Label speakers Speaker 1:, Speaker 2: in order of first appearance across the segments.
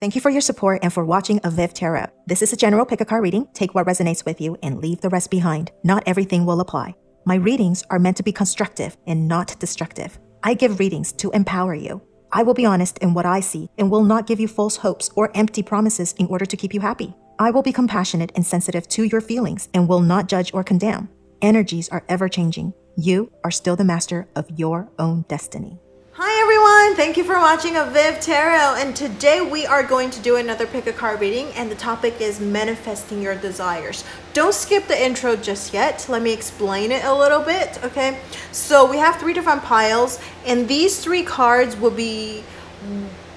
Speaker 1: Thank you for your support and for watching avivTarot. This is a general pick-a-card reading. Take what resonates with you and leave the rest behind. Not everything will apply. My readings are meant to be constructive and not destructive. I give readings to empower you. I will be honest in what I see and will not give you false hopes or empty promises in order to keep you happy. I will be compassionate and sensitive to your feelings and will not judge or condemn. Energies are ever-changing. You are still the master of your own destiny.
Speaker 2: Hi everyone, thank you for watching avivTarot, and today we are going to do another pick-a-card reading, and the topic is manifesting your desires. Don't skip the intro just yet. Let me explain it a little bit, okay? So we have 3 different piles, and these 3 cards will be,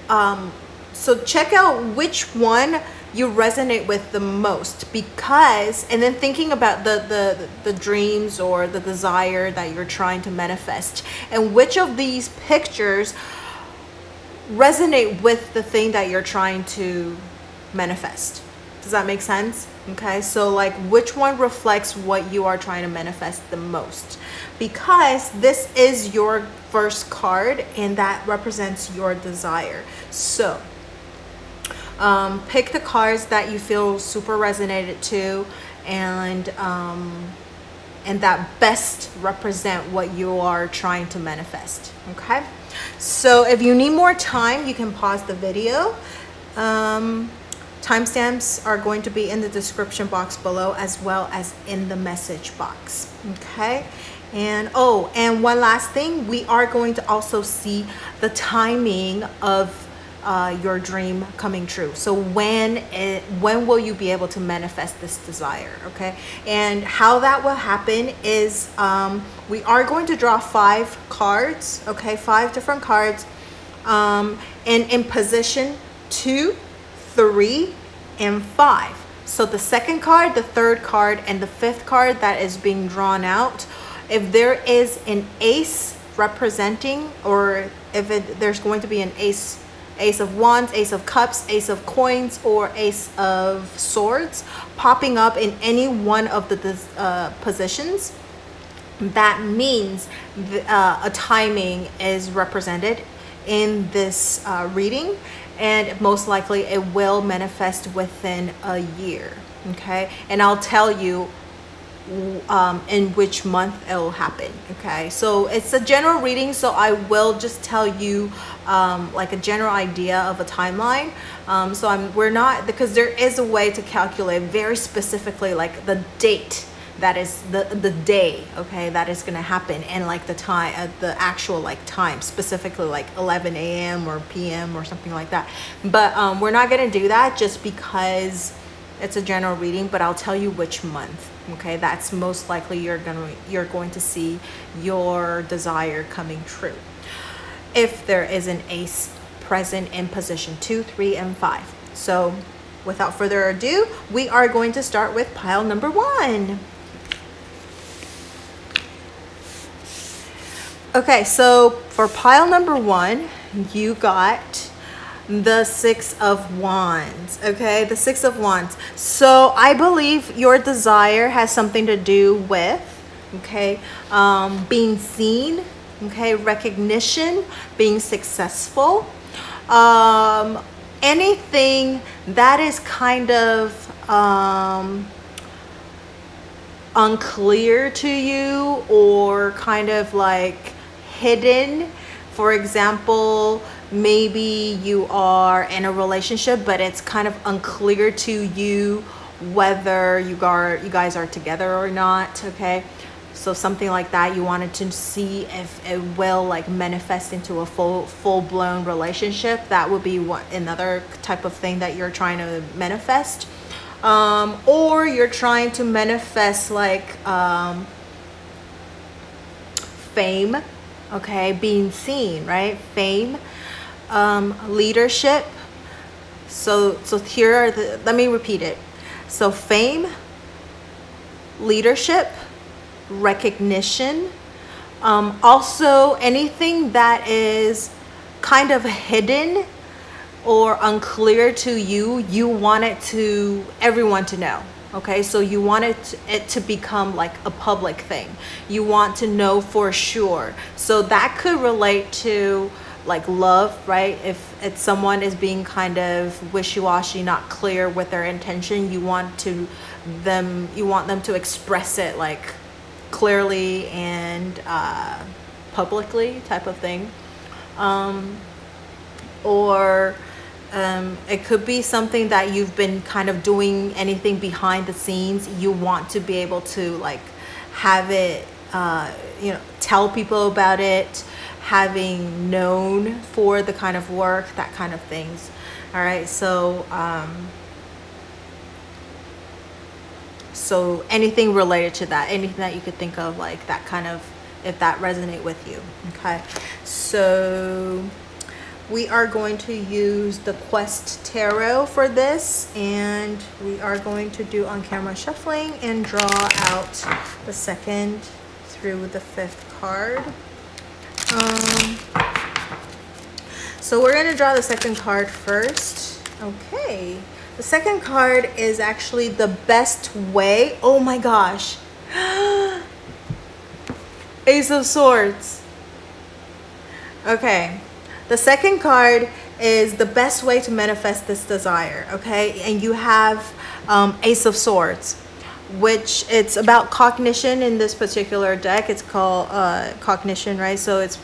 Speaker 2: so check out which one you resonate with the most, because, and then thinking about the dreams or the desire that you're trying to manifest, and which of these pictures resonate with the thing that you're trying to manifest. Does that make sense? Okay, so like which one reflects what you are trying to manifest the most, because this is your first card and that represents your desire. So pick the cards that you feel super resonated to and that best represent what you are trying to manifest. Okay, so if you need more time, you can pause the video. Timestamps are going to be in the description box below as well as in the message box. Okay, and oh, and one last thing, we are going to also see the timing of your dream coming true. So when will you be able to manifest this desire? Okay, and how that will happen is we are going to draw 5 cards. Okay, 5 different cards, and in position 2, 3, and 5. So the second card, the third card, and the 5th card that is being drawn out, if there is an ace representing, or if there's going to be an ace of wands, ace of cups, ace of coins, or ace of swords popping up in any one of the positions, that means a timing is represented in this reading, and most likely it will manifest within a year. Okay, and I'll tell you in which month it will happen. Okay, so it's a general reading, so I will just tell you like a general idea of a timeline. We're not, because there is a way to calculate very specifically like the date, that is the day, okay, that is going to happen, and like the time, the actual like time, specifically like 11 a.m. or p.m. or something like that. But we're not going to do that just because it's a general reading, but I'll tell you which month. Okay, that's most likely you're going to see your desire coming true if there is an ace present in position 2, 3, and 5. So without further ado, we are going to start with pile number 1. Okay, so for pile number 1, you got the 6 of Wands. Okay, the 6 of Wands. So I believe your desire has something to do with, okay, being seen, okay, recognition, being successful, anything that is kind of unclear to you or kind of like hidden. For example, maybe you are in a relationship, but it's kind of unclear to you whether you guys are together or not. Okay, so something like that, you wanted to see if it will like manifest into a full-blown relationship. That would be another type of thing that you're trying to manifest. Or you're trying to manifest like fame, okay, being seen, right? Fame, leadership. So here are let me repeat it. So fame, leadership, recognition, also anything that is kind of hidden or unclear to you, you want everyone to know. Okay, so you want it to become like a public thing. You want to know for sure. So that could relate to like love, right? If someone is being kind of wishy-washy, not clear with their intention, you want them to express it like clearly and publicly, type of thing. Or it could be something that you've been kind of doing, anything behind the scenes. You want to be able to like have it, you know, tell people about it, having known for the kind of work, that kind of things. All right, so so anything related to that, anything that you could think of, like that kind of, if that resonate with you. Okay, so we are going to use the Quest Tarot for this, and we are going to do on camera shuffling and draw out the 2nd through the 5th card. So we're going to draw the 2nd card first. Okay, the 2nd card is actually the best way. Oh my gosh. Ace of Swords. Okay, the 2nd card is the best way to manifest this desire. Okay, and you have Ace of Swords, which it's about cognition in this particular deck. It's called cognition, right? So it's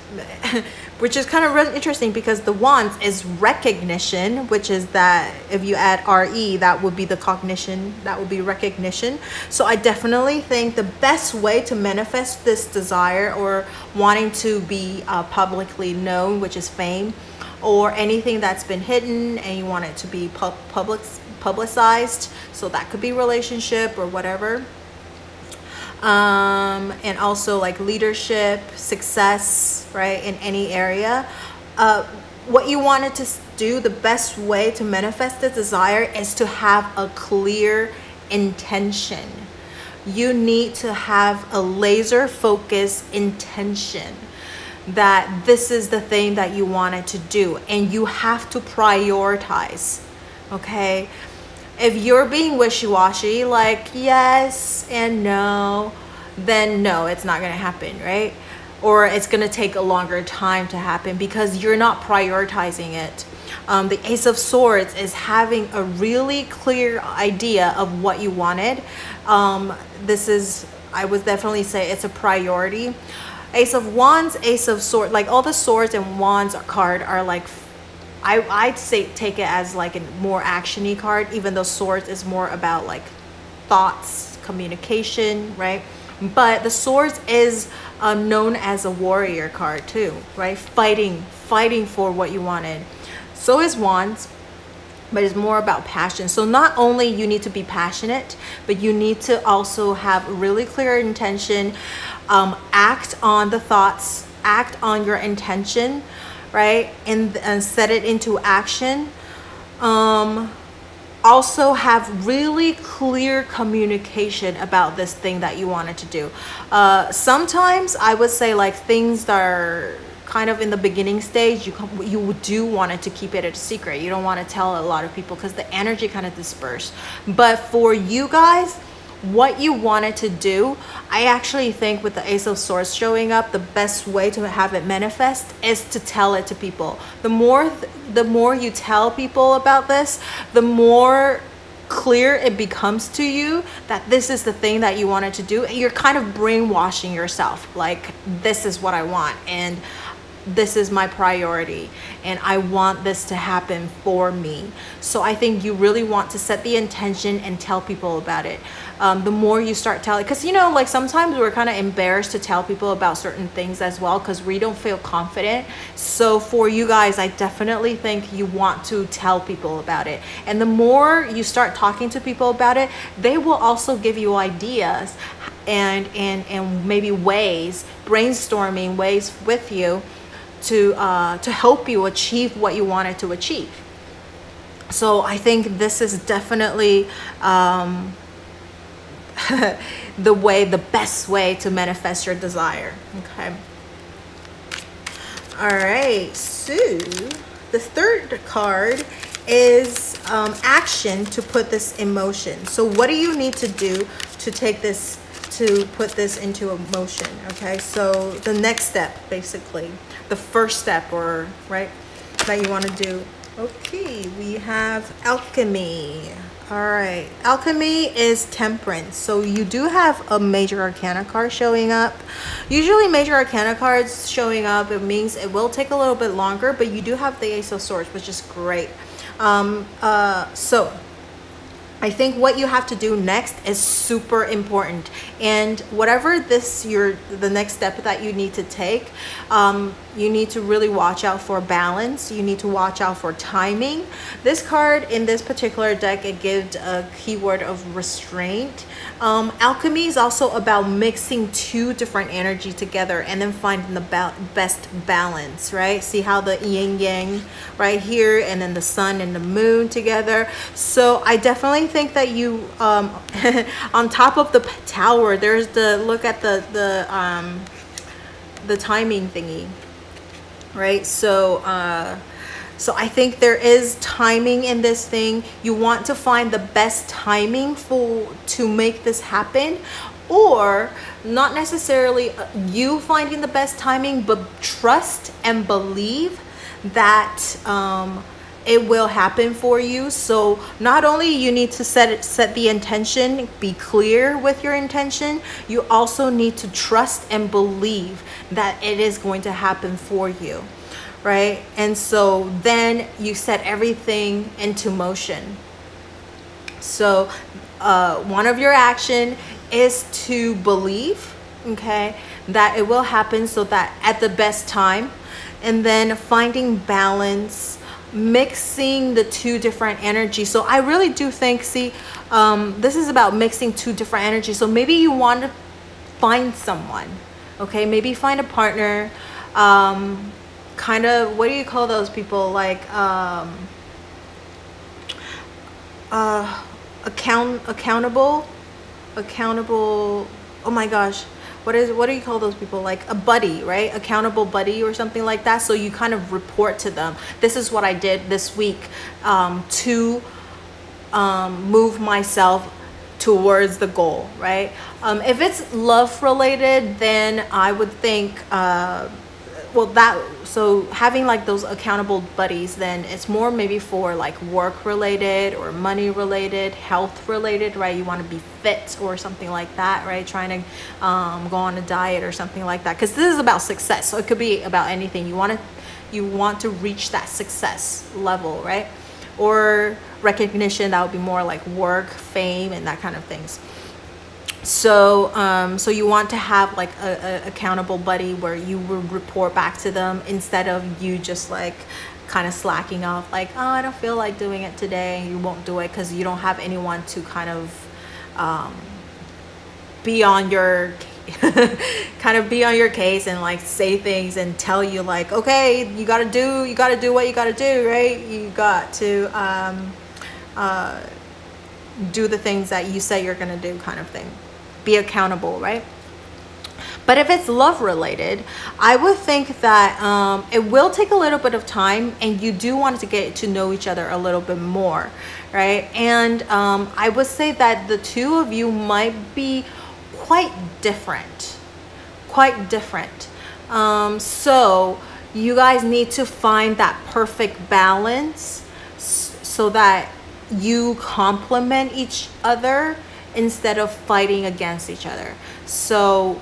Speaker 2: which is kind of really interesting because the Wands is recognition, which is that if you add RE, that would be the cognition, that would be recognition. So I definitely think the best way to manifest this desire or wanting to be publicly known, which is fame, or anything that's been hidden and you want it to be publicized, so that could be relationship or whatever, and also like leadership, success, right, in any area. What you wanted to do, the best way to manifest the desire is to have a clear intention. You need to have a laser focused intention that this is the thing that you wanted to do, and you have to prioritize. Okay, if you're being wishy-washy, like yes and no, then no, it's not going to happen, right? Or it's going to take a longer time to happen because you're not prioritizing it. The Ace of Swords is having a really clear idea of what you wanted. This is, I would definitely say it's a priority. Ace of Wands, Ace of Swords, like all the swords and wands card are like, I'd say take it as like a more action-y card, even though swords is more about like thoughts, communication, right? But the swords is known as a warrior card too, right? Fighting for what you wanted. So is Wands, but it's more about passion. So not only you need to be passionate, but you need to also have really clear intention, act on the thoughts, act on your intention, right, and set it into action. Also have really clear communication about this thing that you wanted to do. Sometimes I would say like things that are kind of in the beginning stage, you do want it to keep it a secret. You don't want to tell a lot of people because the energy kind of dispersed. But for you guys, what you wanted to do, I actually think with the Ace of Swords showing up, the best way to have it manifest is to tell it to people. The more you tell people about this, the more clear it becomes to you that this is the thing that you wanted to do, and you're kind of brainwashing yourself like, this is what I want, and this is my priority, and I want this to happen for me. So I think you really want to set the intention and tell people about it. The more you start telling, because you know, like sometimes we're kind of embarrassed to tell people about certain things as well because we don't feel confident. So for you guys, I definitely think you want to tell people about it, and the more you start talking to people about it, they will also give you ideas and maybe ways, brainstorming ways with you to help you achieve what you wanted to achieve. So I think this is definitely the best way to manifest your desire. Okay. All right. So the 3rd card is action to put this in motion. So what do you need to do to take this to put this into motion. Okay, so the next step, basically, the first step, or right, that you want to do. Okay, we have alchemy. All right, alchemy is temperance. So you do have a major arcana card showing up. Usually major arcana cards showing up, it means it will take a little bit longer, but you do have the Ace of Swords, which is great. So I think what you have to do next is super important, and whatever the next step that you need to take, you need to really watch out for balance. You need to watch out for timing. This card in this particular deck, it gives a keyword of restraint. Alchemy is also about mixing two different energy together and then finding the best balance, right? See how the yin yang right here, and then the sun and the moon together. So I definitely think that you on top of the tower, there's look at the timing thingy, right? So so I think there is timing in this thing. You want to find the best timing to make this happen, or not necessarily you finding the best timing, but trust and believe that it will happen for you. So not only you need to set the intention, be clear with your intention, you also need to trust and believe that it is going to happen for you, right? And so then you set everything into motion. So one of your action is to believe, okay, that it will happen, so that at the best time, and then finding balance, mixing the two different energies. So I really do think, see, this is about mixing two different energies. So maybe you want to find someone, okay, maybe find a partner, kind of, what do you call those people, like accountable, oh my gosh, what do you call those people, like a buddy, right? Accountable buddy or something like that. So you kind of report to them, this is what I did this week to move myself towards the goal, right? If it's love related, then I would think so having like those accountable buddies, then it's more maybe for like work related or money related, health related, right? You want to be fit or something like that, right? Trying to go on a diet or something like that, because this is about success. So it could be about anything. You want to reach that success level, right? Or recognition, that would be more like work, fame, and that kind of things. So so you want to have like a accountable buddy where you will report back to them, instead of you just like kind of slacking off, like, oh, I don't feel like doing it today, and you won't do it because you don't have anyone to kind of be on your case and like say things and tell you like, okay, you got to do what you got to do, right? You got to do the things that you say you're going to do, kind of thing. Be accountable, right? But if it's love related, I would think that it will take a little bit of time, and you do want to get to know each other a little bit more, right? And I would say that the two of you might be quite different. So you guys need to find that perfect balance so that you complement each other instead of fighting against each other. So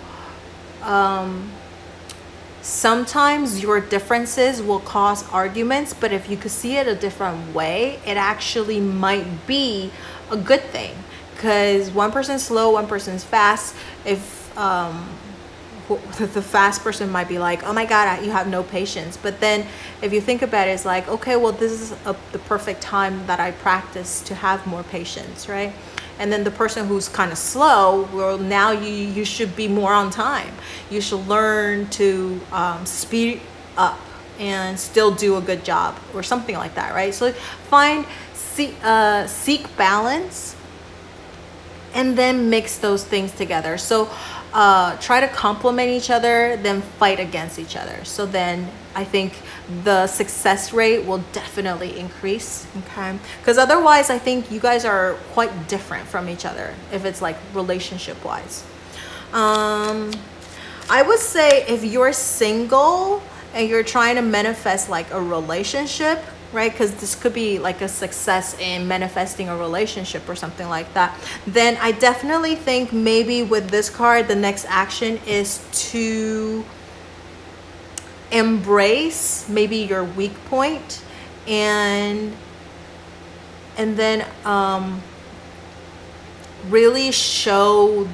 Speaker 2: sometimes your differences will cause arguments, but if you could see it a different way, it actually might be a good thing, because one person's slow, one person's fast. If the fast person might be like, oh my god, you have no patience, but then if you think about it, it's like, okay, well, this is the perfect time that I practice to have more patience, right? And then the person who's kind of slow, well, now you should be more on time. You should learn to speed up and still do a good job, or something like that, right? So seek balance, and then mix those things together. So try to complement each other, then fight against each other. So then I think the success rate will definitely increase, okay? Because otherwise, I think you guys are quite different from each other if it's like relationship wise. I would say if you're single and you're trying to manifest like a relationship, right? Because this could be like a success in manifesting a relationship or something like that. Then I definitely think maybe with this card, the next action is to embrace maybe your weak point and then really show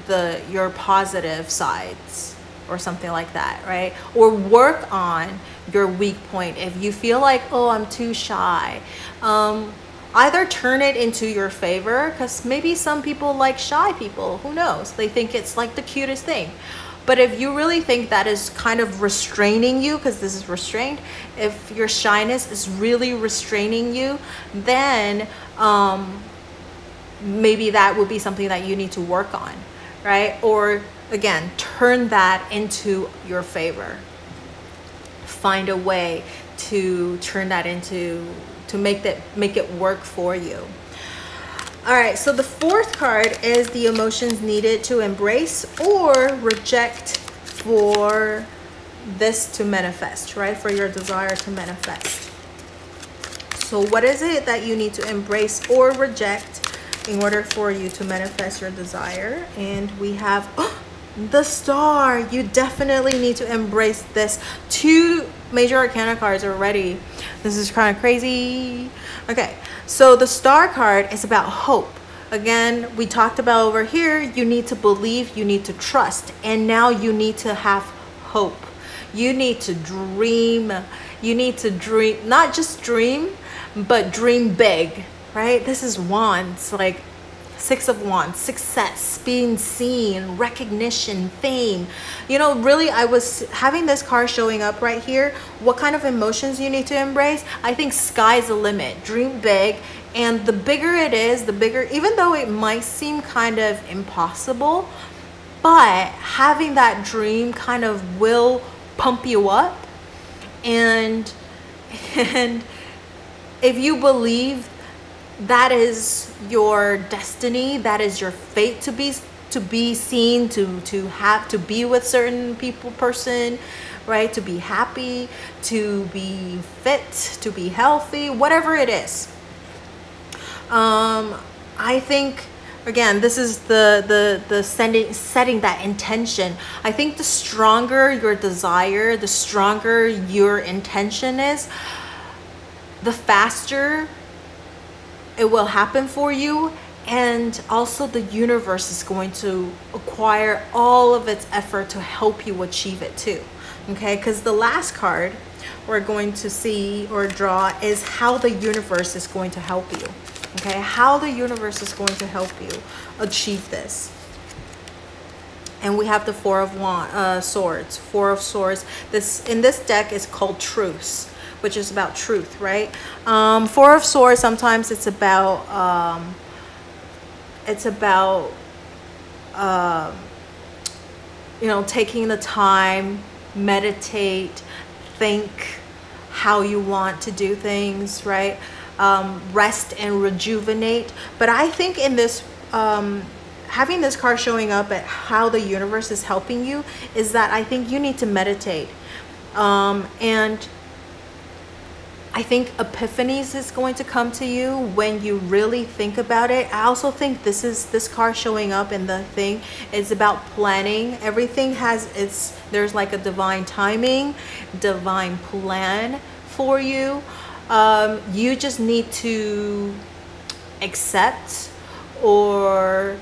Speaker 2: your positive sides or something like that, right? Or work on your weak point. If you feel like, oh, I'm too shy, either turn it into your favor, because maybe some people like shy people, who knows, they think it's like the cutest thing. But if you really think that is kind of restraining you, because this is restrained, if your shyness is really restraining you, then maybe that would be something that you need to work on, right? Or again, turn that into your favor. Find a way to turn that into, to make it work for you. All right, so the fourth card is the emotions needed to embrace or reject for this to manifest, right? For your desire to manifest. So what is it that you need to embrace or reject in order for you to manifest your desire? And we have the Star. You definitely need to embrace this. 2 major arcana cards already. This is kind of crazy. Okay, so the Star card is about hope. Again, we talked about over here, you need to believe, you need to trust, and now you need to have hope. You need to dream. You need to dream, not just dream, but dream big, right? This is wands, like 6 of Wands, success, being seen, recognition, fame. You know, really, I was having this card showing up right here. What kind of emotions you need to embrace? I think sky's the limit. Dream big. And the bigger it is, the bigger, even though it might seem kind of impossible, but having that dream kind of will pump you up. And if you believe that is your destiny, that is your fate, to be seen, to have to be with certain person, right? To be happy, to be fit, to be healthy, whatever it is. I think, again, this is the setting that intention. I think the stronger your desire, the stronger your intention is, the faster it will happen for you, and also the universe is going to acquire all of its effort to help you achieve it too. Okay, because the last card we're going to see or draw is how the universe is going to help you. Okay, how the universe is going to help you achieve this. And we have the 4 of Swords. 4 of Swords. This in this deck is called Truce, which is about truth, right? 4 of Swords, sometimes it's about you know, taking the time, meditate, think how you want to do things, right? Rest and rejuvenate. But I think in this having this card showing up at how the universe is helping you is that I think you need to meditate, and I think epiphanies is going to come to you when you really think about it. I also think this card showing up in the thing is about planning. Everything has there's like a divine timing, divine plan for you. You just need to accept or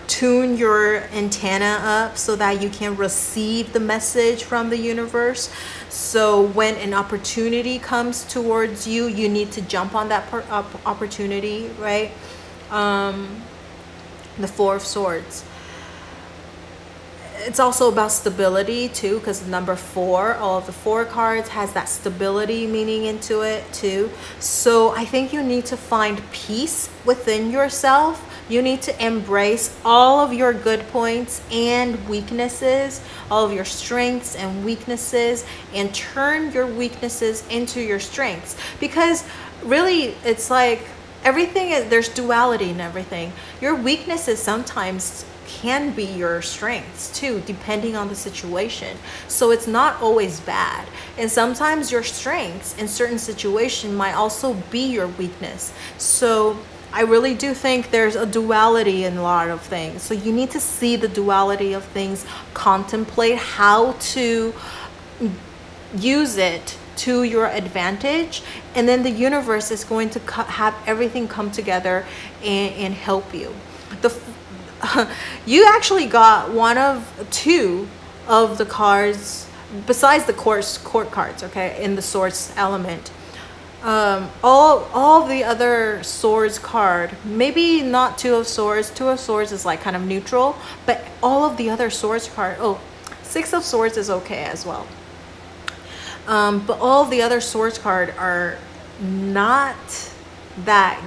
Speaker 2: tune your antenna up so that you can receive the message from the universe. So when an opportunity comes towards you, you need to jump on that opportunity, right? The 4 of Swords. It's also about stability too, because the number 4, all of the 4 cards has that stability meaning into it too. So I think you need to find peace within yourself. You need to embrace all of your good points and weaknesses, all of your strengths and weaknesses, and turn your weaknesses into your strengths. Because really, it's like everything is, there's duality in everything. Your weaknesses sometimes can be your strengths too, depending on the situation. So it's not always bad. And sometimes your strengths in certain situation might also be your weakness. So I really do think there's a duality in a lot of things. So you need to see the duality of things, contemplate how to use it to your advantage, and then the universe is going to have everything come together and help you. You actually got one of two of the cards besides the court cards, okay, in the swords element. All the other swords card, maybe not two of swords is like kind of neutral, but all of the other swords card, six of swords is okay as well. But all the other swords card are not that,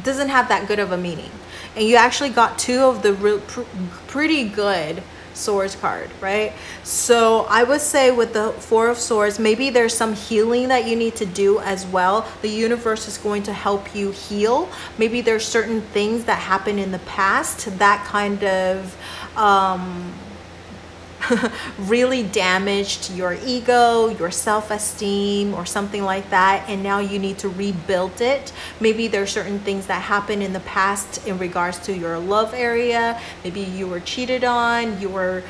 Speaker 2: doesn't have that good of a meaning. And you actually got two of the pretty good swords card, right? So I would say with the Four of Swords, maybe there's some healing that you need to do as well. The universe is going to help you heal. Maybe there's certain things that happened in the past that kind of really damaged your ego, your self-esteem, or something like that, and now you need to rebuild it. Maybe there's certain things that happened in the past in regards to your love area. Maybe you were cheated on, you were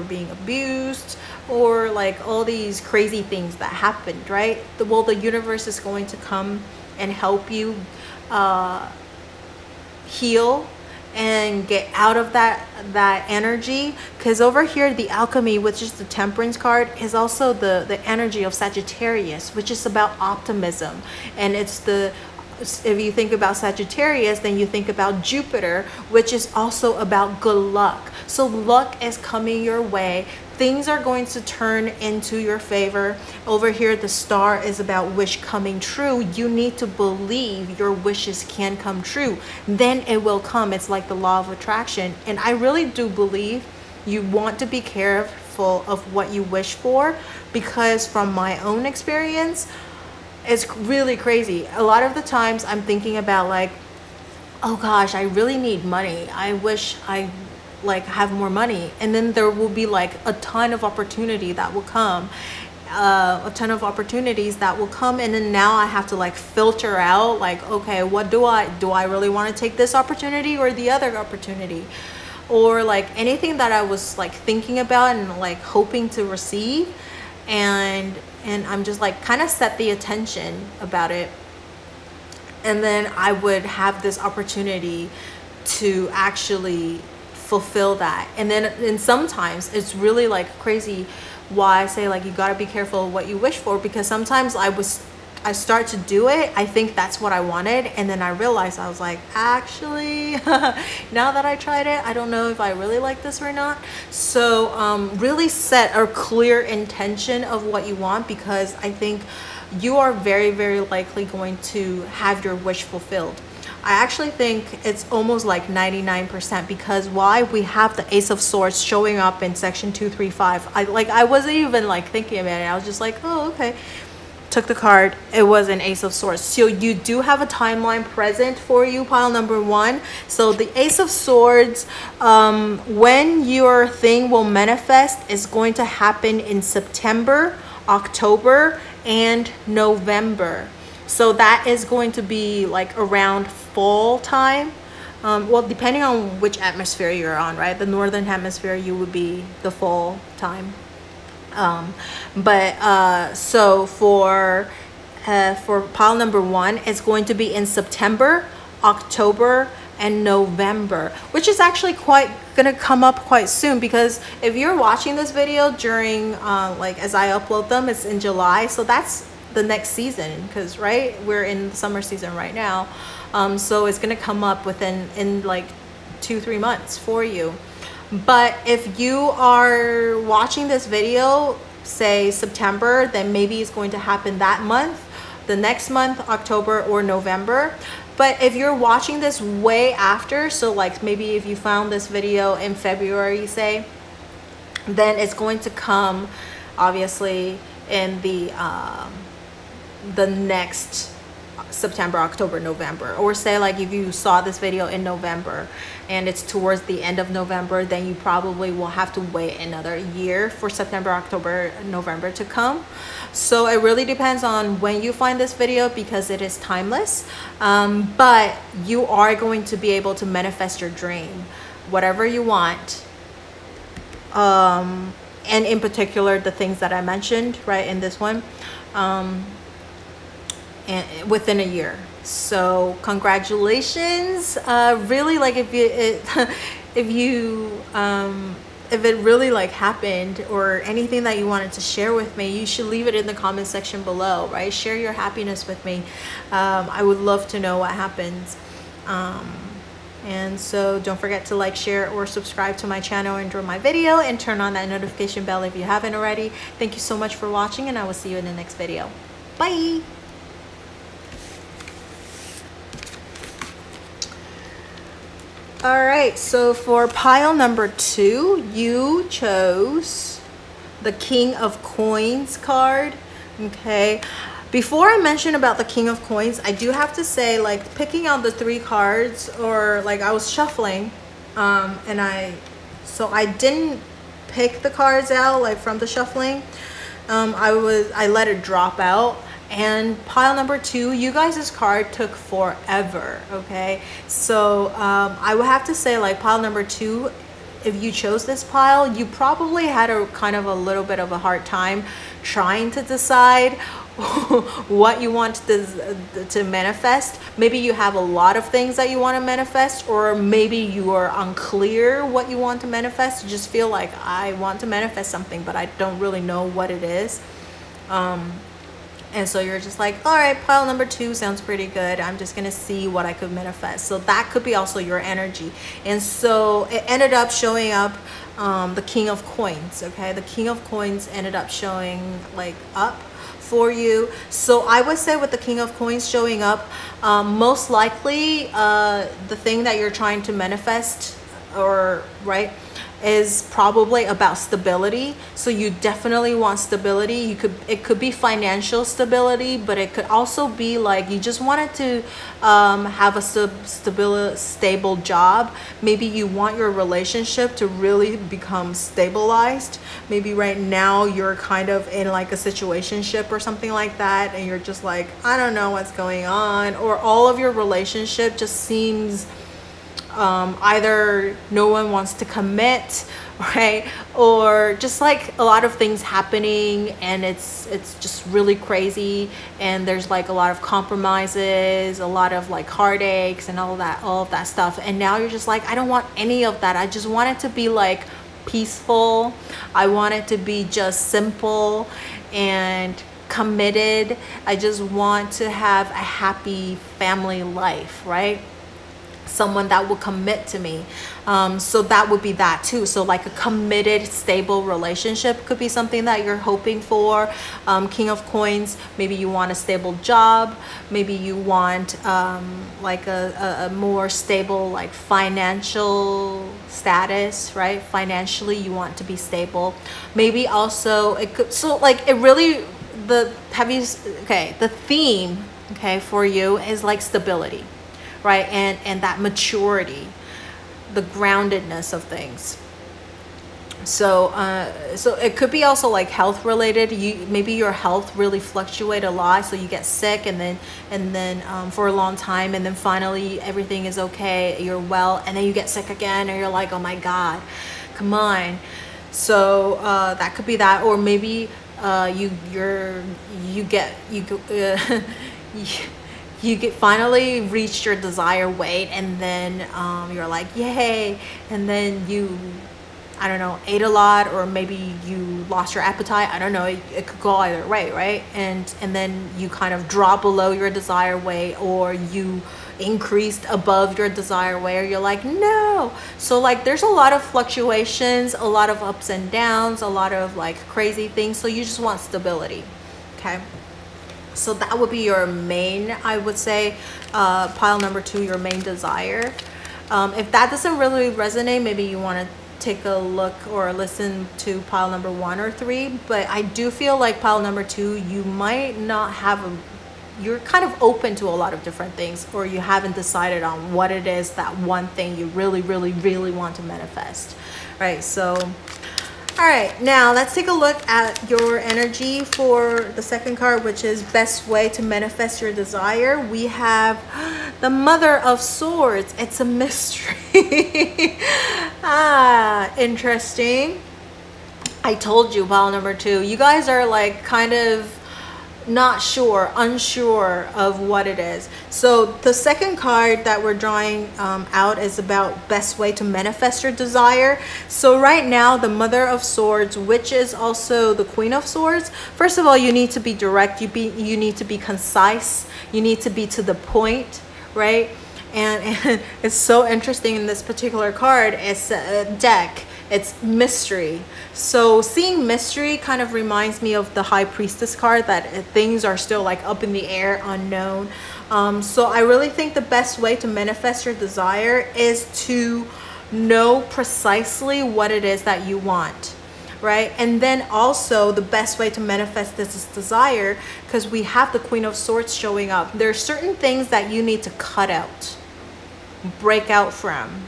Speaker 2: being abused, or like all these crazy things that happened, right? Well, the universe is going to come and help you heal and get out of that energy. Because over here, the alchemy, which is the Temperance card, is also the energy of Sagittarius, which is about optimism. And it's if you think about Sagittarius, then you think about Jupiter, which is also about good luck. So luck is coming your way. Things are going to turn into your favor. Over here, the star is about wish coming true. You need to believe your wishes can come true. Then it will come. It's like the law of attraction. And I really do believe you want to be careful of what you wish for, because from my own experience, it's really crazy. A lot of the times I'm thinking about like, oh gosh, I really need money. I wish I have more money, and then there will be like a ton of opportunity that will come, and then now I have to like filter out like, okay, what do I really want to take this opportunity or the other opportunity, or like anything that I was like thinking about and like hoping to receive, and I'm just like kind of set the attention about it, and then I would have this opportunity to actually fulfill that. And sometimes it's really like crazy why I say like you got to be careful of what you wish for, because sometimes I start to do it, I think that's what I wanted, and then I realized I was like, actually now that I tried it, I don't know if I really like this or not. So really set a clear intention of what you want, because I think you are very, very likely going to have your wish fulfilled. I actually think it's almost like 99%, because why? We have the Ace of Swords showing up in section 235. I wasn't even like thinking about it. I was just like, oh, okay. Took the card. It was an Ace of Swords. So you do have a timeline present for you, pile number one. So the Ace of Swords, when your thing will manifest, is going to happen in September, October, and November. So that is going to be like around fall time. Well, depending on which atmosphere you're on, right? The northern hemisphere, you would be the fall time. So for pile number one, it's going to be in September, October, and November, which is actually gonna come up quite soon, because if you're watching this video during like as I upload them, it's in July, so that's the next season, because right, we're in the summer season right now. So it's gonna come up in like 2-3 months for you. But if you are watching this video, say September, then maybe it's going to happen that month, the next month, October or November. But if you're watching this way after, so like maybe if you found this video in February, say, then it's going to come obviously in the next September, October, November. Or say like if you saw this video in November and it's towards the end of November, then you probably will have to wait another year for September, October, November to come. So it really depends on when you find this video, because it is timeless. But you are going to be able to manifest your dream, whatever you want. And in particular, the things that I mentioned right in this one, and within a year. So congratulations. Really, like if it really like happened, or anything that you wanted to share with me, you should leave it in the comment section below, right? Share your happiness with me. I would love to know what happens. And so don't forget to like, share, or subscribe to my channel, enjoy my video, and turn on that notification bell if you haven't already. Thank you so much for watching, and I will see you in the next video. Bye. All right, so for pile number 2, you chose the King of Coins card. Okay, before I mention about the King of Coins, I do have to say, like, picking out the 3 cards, or like I was shuffling, and I didn't pick the cards out like from the shuffling. I let it drop out. And pile number 2, you guys' card took forever. Okay, so I would have to say, like, pile number 2, if you chose this pile, you probably had a kind of a little bit of a hard time trying to decide what you want to manifest. Maybe you have a lot of things that you want to manifest, or maybe you are unclear what you want to manifest. You just feel like, I want to manifest something, but I don't really know what it is. And so you're just like, all right, pile number 2 sounds pretty good. I'm just going to see what I could manifest. So that could be also your energy. And so it ended up showing up, the King of Coins. Okay, the King of Coins ended up showing like up for you. So I would say with the King of Coins showing up, most likely the thing that you're trying to manifest, or right, is probably about stability. So you definitely want stability. It could be financial stability, but it could also be like you just wanted to have a stable job. Maybe you want your relationship to really become stabilized. Maybe right now you're kind of in like a situationship or something like that, and you're just like, I don't know what's going on, or all of your relationship just seems either no one wants to commit, right, or just like a lot of things happening, and it's just really crazy, and there's like a lot of compromises, a lot of like heartaches and all of that stuff. And now you're just like, I don't want any of that. I just want it to be like peaceful. I want it to be just simple and committed. I just want to have a happy family life, right? Someone that will commit to me. So that would be that too. So like a committed, stable relationship could be something that you're hoping for. King of Coins, maybe you want a stable job. Maybe you want like a more stable like financial status, right? Financially, you want to be stable. Maybe also it could, so like it really, the theme, okay, for you is like stability, right? And that maturity, the groundedness of things. So so it could be also like health related. Maybe your health really fluctuate a lot, so you get sick and then for a long time, and then finally everything is okay, you're well, and then you get sick again, and you're like, oh my God, come on. So that could be that. Or maybe you finally reached your desired weight, and then you're like, yay, and then you, I don't know, ate a lot, or maybe you lost your appetite. I don't know, it could go either way, right? And then you kind of drop below your desired weight, or you increased above your desired weight, or you're like, no. So like there's a lot of fluctuations, a lot of ups and downs, a lot of like crazy things. So you just want stability, okay? So that would be your main, I would say, pile number 2, your main desire. If that doesn't really resonate, maybe you want to take a look or listen to pile number 1 or 3. But I do feel like pile number 2, you might not have you're kind of open to a lot of different things, or you haven't decided on what it is, that one thing you really, really, really want to manifest, right? So, all right, now let's take a look at your energy for the second card, which is best way to manifest your desire. We have the Mother of Swords. It's a mystery. Interesting. I told you, pile number 2, you guys are like kind of not sure, unsure of what it is. So the second card that we're drawing out is about best way to manifest your desire. So right now, the Mother of Swords, which is also the Queen of Swords, first of all, you need to be direct, you need to be concise, you need to be to the point, right? And it's so interesting in this particular card. It's a deck. It's mystery. So seeing mystery kind of reminds me of the High Priestess card, that things are still like up in the air, unknown. So I really think the best way to manifest your desire is to know precisely what it is that you want, right? And then also the best way to manifest this desire, because we have the Queen of Swords showing up, there are certain things that you need to cut out, break out from.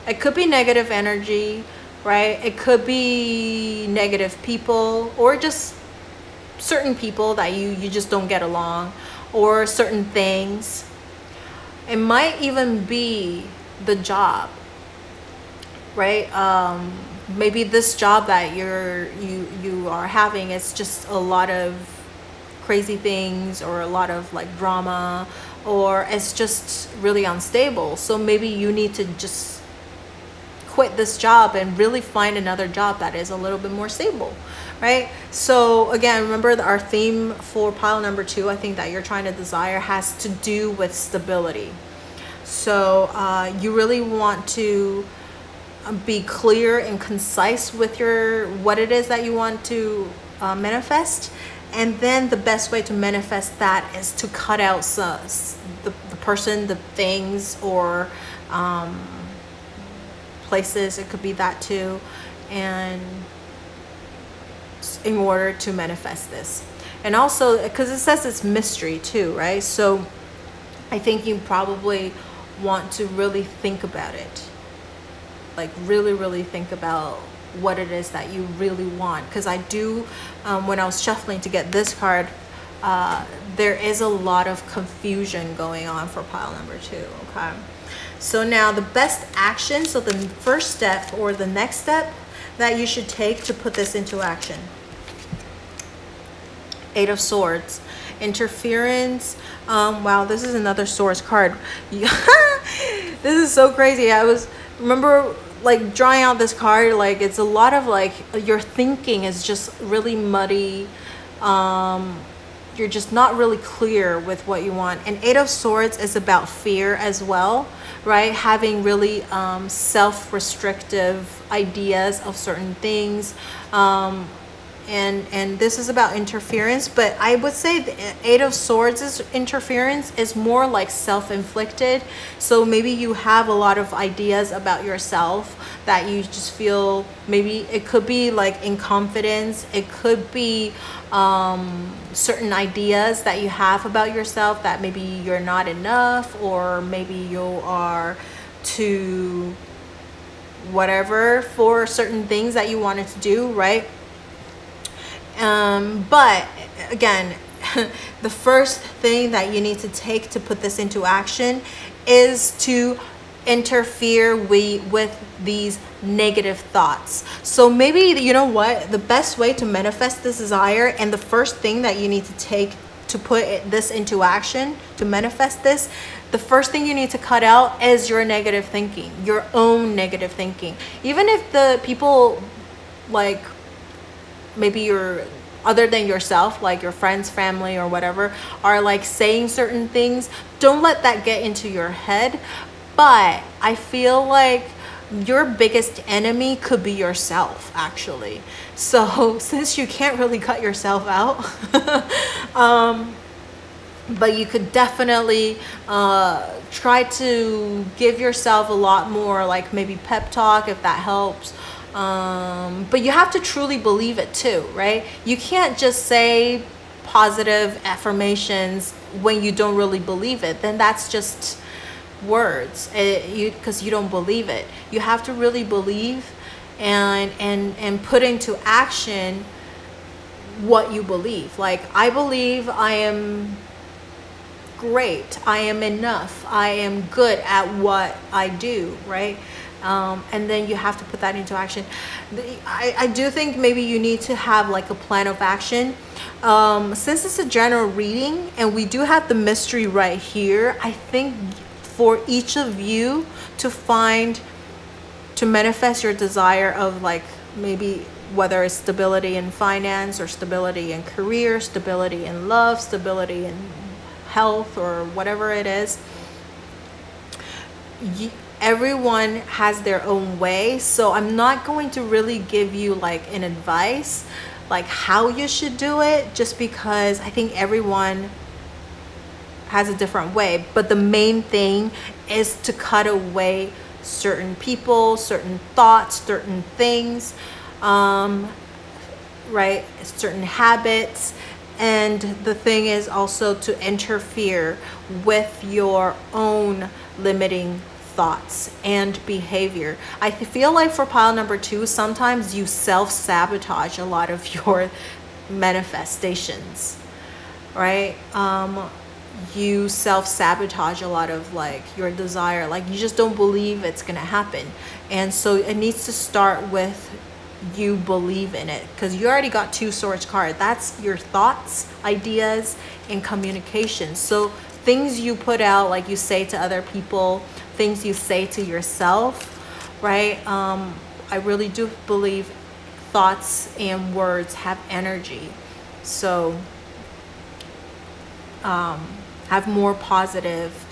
Speaker 2: It could be negative energy, right? It could be negative people, or just certain people that you just don't get along, or certain things. It might even be the job, right? Maybe this job that you are having is just a lot of crazy things, or a lot of like drama, or it's just really unstable. So maybe you need to just quit this job and really find another job that is a little bit more stable, right? So again, remember our theme for pile number 2, I think that you're trying to desire, has to do with stability. So you really want to be clear and concise with what it is that you want to manifest. And then the best way to manifest that is to cut out the person, the things, or places. It could be that too, and in order to manifest this. And also because it says it's mystery too, right? So I think you probably want to really think about it, like really think about what it is that you really want. Because I do, when I was shuffling to get this card, there is a lot of confusion going on for pile number 2. Okay, so now the best action, so the first step or the next step that you should take to put this into action. 8 of Swords, interference. Wow, this is another Swords card. This is so crazy. Remember like drawing out this card, like it's a lot of like your thinking is just really muddy. You're just not really clear with what you want. And 8 of Swords is about fear as well, right? Having really self-restrictive ideas of certain things. And this is about interference, but I would say the 8 of Swords' interference is more like self-inflicted. So maybe you have a lot of ideas about yourself that you just feel, maybe it could be like in confidence, it could be certain ideas that you have about yourself that maybe you're not enough, or maybe you are too whatever for certain things that you wanted to do, right? But again, the first thing that you need to take to put this into action is to interfere with these negative thoughts. So maybe, you know what, the best way to manifest this desire, and the first thing that you need to take to put this into action, to manifest this, the first thing you need to cut out is your negative thinking, your own negative thinking. Even if the people, like, maybe you're other than yourself, like your friends, family, or whatever, are like saying certain things, don't let that get into your head. But I feel like your biggest enemy could be yourself, actually. So since you can't really cut yourself out, but you could definitely try to give yourself a lot more, like maybe pep talk, if that helps. But you have to truly believe it too, right? You can't just say positive affirmations when you don't really believe it, then that's just words, because you don't believe it. You have to really believe and put into action what you believe. Like, I believe I am great, I am enough, I am good at what I do, right? And then you have to put that into action. I do think maybe you need to have like a plan of action. Since it's a general reading and we do have the mystery right here, I think for each of you to manifest your desire of, like, maybe whether it's stability in finance or stability in career, stability in love, stability in health, or whatever it is, everyone has their own way. So I'm not going to really give you like an advice like how you should do it, just because I think everyone has a different way. But the main thing is to cut away certain people, certain thoughts, certain things, right, certain habits. And the thing is also to interfere with your own limiting thoughts and behavior. I feel like for pile number 2, sometimes you self-sabotage a lot of your manifestations, right? You self-sabotage a lot of like your desire, like you just don't believe it's gonna happen. And so it needs to start with you believe in it, because you already got 2 swords card. That's your thoughts, ideas, and communication. So things you put out, like you say to other people, things you say to yourself, right? I really do believe thoughts and words have energy. So have more positive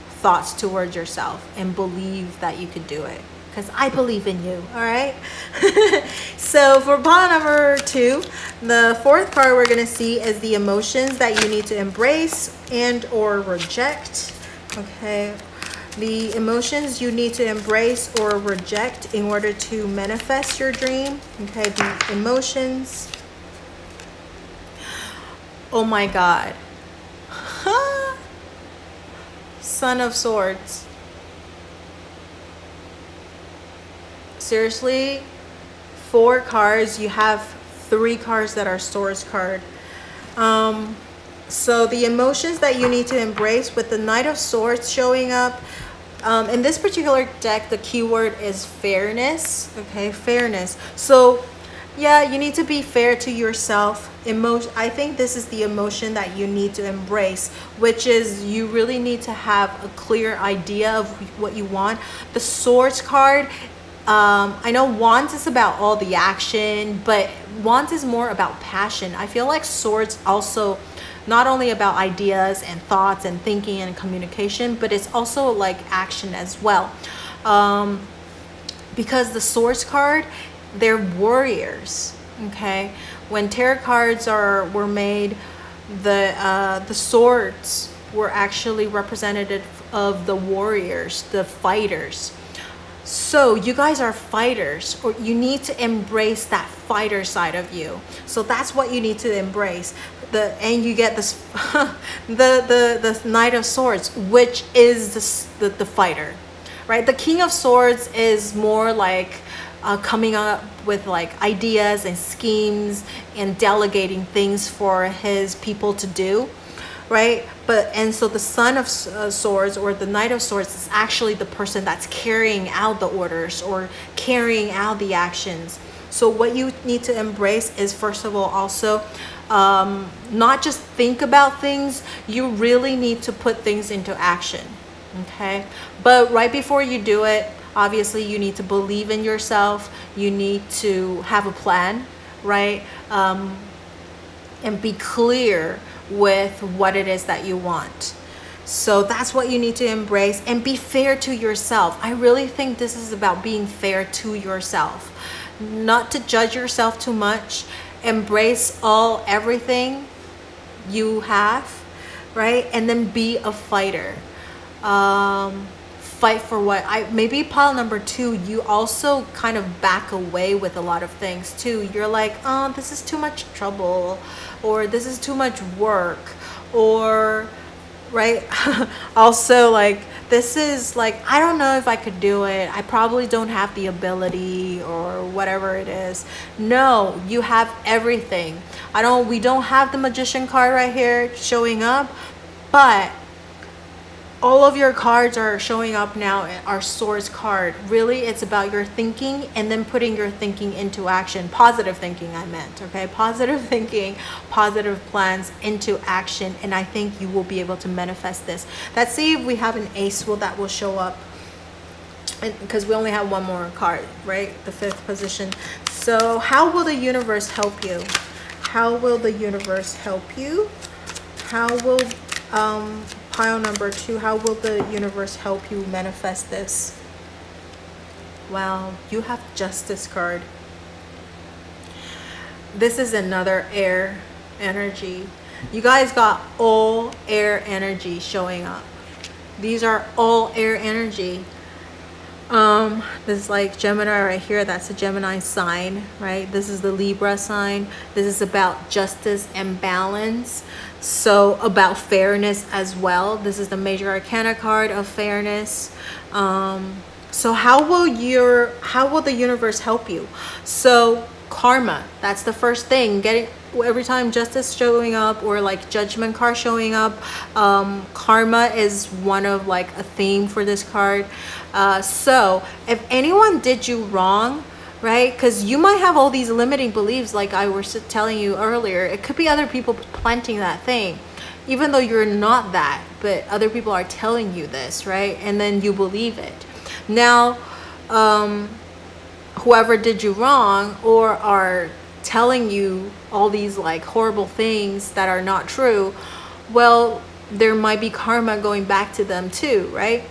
Speaker 2: thoughts towards yourself and believe that you could do it, because I believe in you. All right. So for pile number 2, the 4th card we're going to see is the emotions that you need to embrace and or reject. Okay, the emotions you need to embrace or reject in order to manifest your dream. Okay, the emotions. Oh my God. Son of Swords. Seriously, 4 cards. You have 3 cards that are Swords card. So the emotions that you need to embrace with the Knight of Swords showing up. In this particular deck, the keyword is fairness. Okay, fairness. So yeah, you need to be fair to yourself. I think this is the emotion that you need to embrace, which is you really need to have a clear idea of what you want. The Swords card, I know Wands is about all the action, but Wands is more about passion. I feel like Swords also not only about ideas and thoughts and thinking and communication, but it's also like action as well. Because the Swords card, they're warriors. Okay, when tarot cards were made, the swords were actually representative of the warriors, the fighters. So you guys are fighters, or you need to embrace that fighter side of you. So that's what you need to embrace. And you get this the Knight of Swords, which is the fighter, right? The King of Swords is more like coming up with like ideas and schemes and delegating things for his people to do, right? And so the Son of Swords, or the Knight of Swords, is actually the person that's carrying out the orders or carrying out the actions. So what you need to embrace is, first of all, also not just think about things, you really need to put things into action. Okay, but right before you do it, obviously you need to believe in yourself, you need to have a plan, right? And be clear with what it is that you want. So that's what you need to embrace, and be fair to yourself. I really think this is about being fair to yourself, not to judge yourself too much. Embrace everything you have, right? And then be a fighter. fight for maybe pile number 2, you also kind of back away with a lot of things too. You're like, oh, this is too much trouble, or this is too much work, or right. Also, like, this is like, I don't know if I could do it, I probably don't have the ability, or whatever it is. No, you have everything. We don't have the Magician card right here showing up, but all of your cards are showing up now. Our Swords card, really, it's about your thinking and then putting your thinking into action. Positive thinking, I meant, okay? Positive thinking, positive plans into action, and I think you will be able to manifest this. Let's see if we have an Ace that will show up, because we only have one more card, right? The 5th position. So how will the universe help you? How will the universe help you? How will pile number 2, how will the universe help you manifest this? Well, you have Justice card. This is another air energy. You guys got all air energy showing up. These are all air energy. This is like Gemini right here. That's a Gemini sign, right? This is the Libra sign. This is about justice and balance. So about fairness as well. This is the Major Arcana card of fairness. So how will the universe help you? So karma, that's the first thing. Every time justice showing up, or like judgment card showing up, karma is one of like a theme for this card. So if anyone did you wrong, right, because you might have all these limiting beliefs like I was telling you earlier, it could be other people planting that thing, even though you're not that, but other people are telling you this, right, and then you believe it. Now whoever did you wrong, or are telling you all these like horrible things that are not true, well, there might be karma going back to them too, right?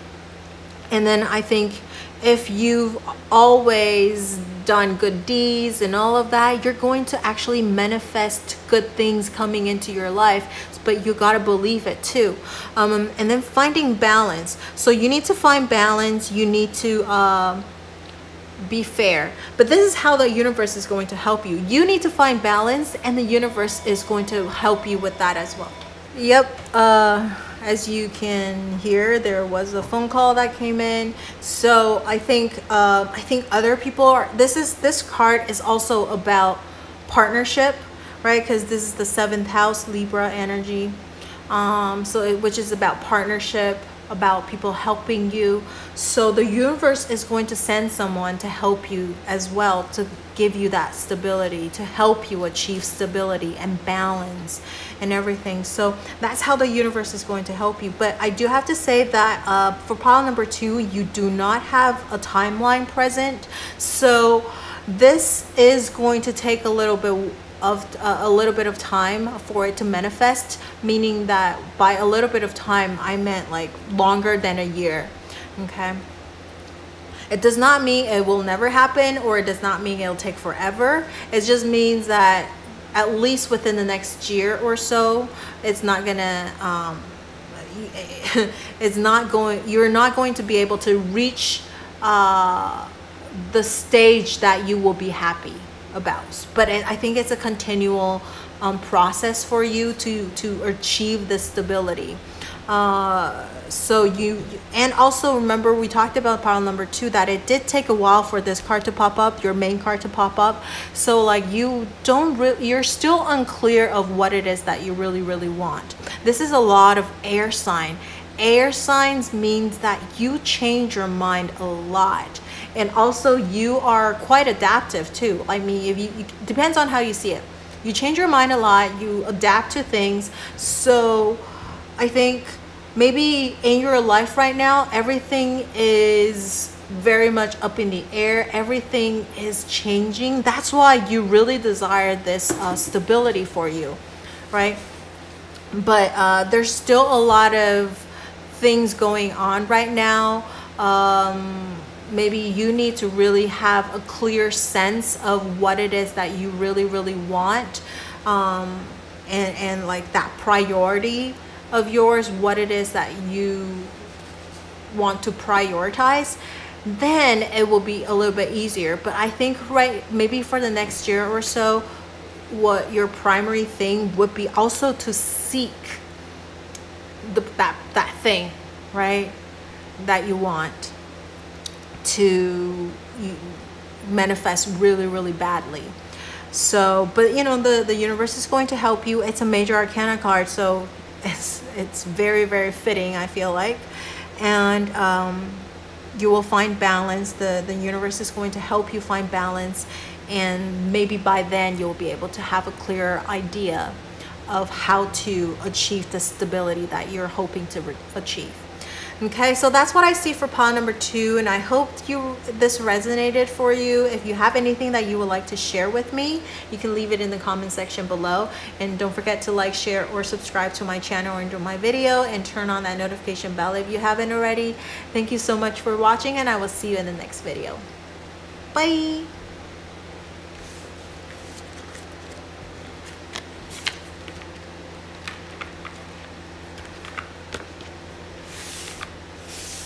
Speaker 2: And then I think if you've always done good deeds and all of that, you're going to actually manifest good things coming into your life, but you got to believe it too. And then finding balance. So you need to find balance. You need to be fair, but this is how the universe is going to help you. You need to find balance, and the universe is going to help you with that as well. Yep. As you can hear, there was a phone call that came in. So I think other people are, this card is also about partnership, right? Because this is the 7th house, Libra energy. Which is about partnership, about people helping you. So the universe is going to send someone to help you as well, to give you that stability, to help you achieve stability and balance and everything. So that's how the universe is going to help you. But I do have to say that for pile number 2, you do not have a timeline present. So this is going to take a little bit of time for it to manifest, meaning that by a little bit of time, I meant like longer than a year. Okay, it does not mean it will never happen, or it does not mean it'll take forever. It just means that at least within the next year or so, it's not gonna you're not going to be able to reach the stage that you will be happy about. But I think it's a continual process for you to achieve the stability. And also remember, we talked about pile number 2, that it did take a while for this card to pop up, your main card to pop up. So like you're still unclear of what it is that you really want. This is a lot of air sign. Air signs means that you change your mind a lot. And also you are quite adaptive too. I mean, it depends on how you see it. You change your mind a lot, you adapt to things. So I think maybe in your life right now, everything is very much up in the air. Everything is changing. That's why you really desire this stability for you, right? But there's still a lot of things going on right now. Maybe you need to really have a clear sense of what it is that you really want, and like that priority of yours, what it is that you want to prioritize, then it will be a little bit easier. But I think maybe for the next year or so, what your primary thing would be also to seek that thing, right, that you want to manifest really, really badly. So, but you know, the universe is going to help you. It's a major arcana card, so it's very, very fitting, I feel like. And you will find balance. The universe is going to help you find balance, and maybe by then you'll be able to have a clearer idea of how to achieve the stability that you're hoping to achieve. Okay, so that's what I see for pile number 2, and I hope this resonated for you. If you have anything that you would like to share with me, you can leave it in the comment section below. And don't forget to like, share, or subscribe to my channel or enjoy my video, and turn on that notification bell if you haven't already. Thank you so much for watching, and I will see you in the next video. Bye!